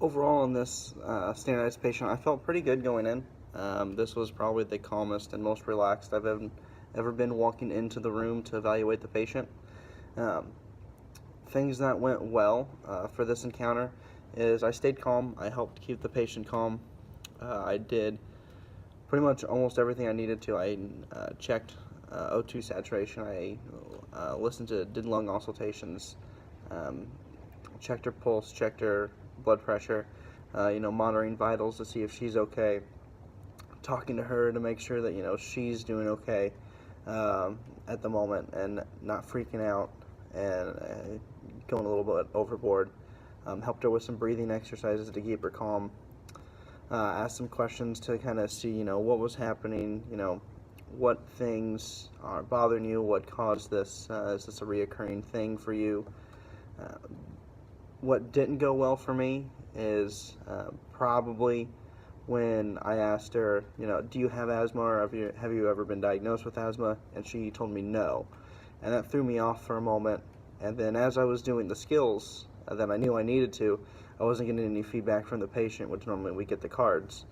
Overall, in this standardized patient, I felt pretty good going in. This was probably the calmest and most relaxed I've ever been walking into the room to evaluate the patient. Um, Things that went well for this encounter is I stayed calm. I helped keep the patient calm. I did pretty much almost everything I needed to. I checked O2 saturation. I did lung auscultations, um, checked her pulse, checked her blood pressure, monitoring vitals to see if she's okay, talking to her to make sure that, she's doing okay at the moment and not freaking out and going a little bit overboard. Helped her with some breathing exercises to keep her calm. Asked some questions to kind of see, what was happening, what things are bothering you, what caused this, is this a reoccurring thing for you? Uh, what didn't go well for me is probably when I asked her, do you have asthma or have you ever been diagnosed with asthma? And she told me no. And that threw me off for a moment. And then as I was doing the skills that I knew I needed to, I wasn't getting any feedback from the patient, which normally we get the cards.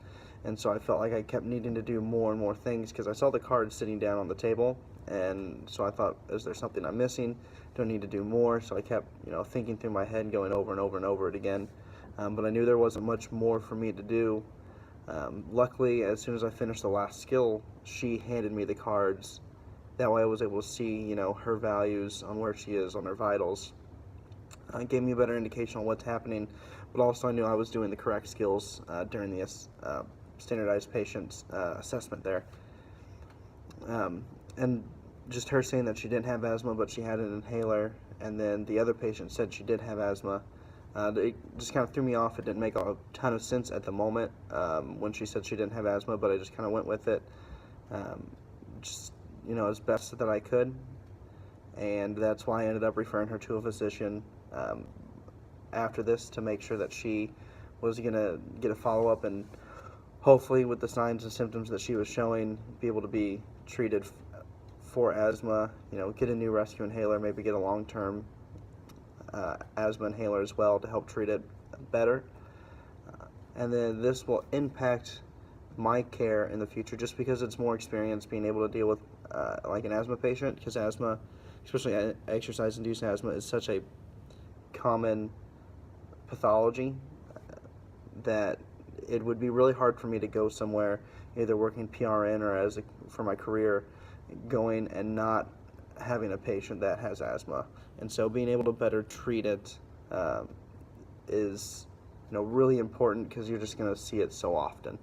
And so I felt like I kept needing to do more and more things because I saw the cards sitting down on the table. And so I thought, is there something I'm missing? Do I need to do more? So I kept, thinking through my head, going over and over and over it again. But I knew there wasn't much more for me to do. Luckily, as soon as I finished the last skill, she handed me the cards. That way I was able to see, her values on where she is on her vitals. It gave me a better indication on what's happening, but also I knew I was doing the correct skills during the standardized patient assessment there. And just her saying that she didn't have asthma, but she had an inhaler, and then the other patient said she did have asthma. It just kind of threw me off. It didn't make a ton of sense at the moment when she said she didn't have asthma, but I just kind of went with it, just as best that I could, and that's why I ended up referring her to a physician after this to make sure that she was going to get a follow-up and hopefully with the signs and symptoms that she was showing, be able to be treated for asthma, get a new rescue inhaler, maybe get a long-term asthma inhaler as well to help treat it better. And then this will impact my care in the future just because it's more experience being able to deal with like an asthma patient, because asthma, especially exercise-induced asthma, is such a common pathology that it would be really hard for me to go somewhere, either working PRN or for my career, going and not having a patient that has asthma. And so being able to better treat it is really important because you're just going to see it so often.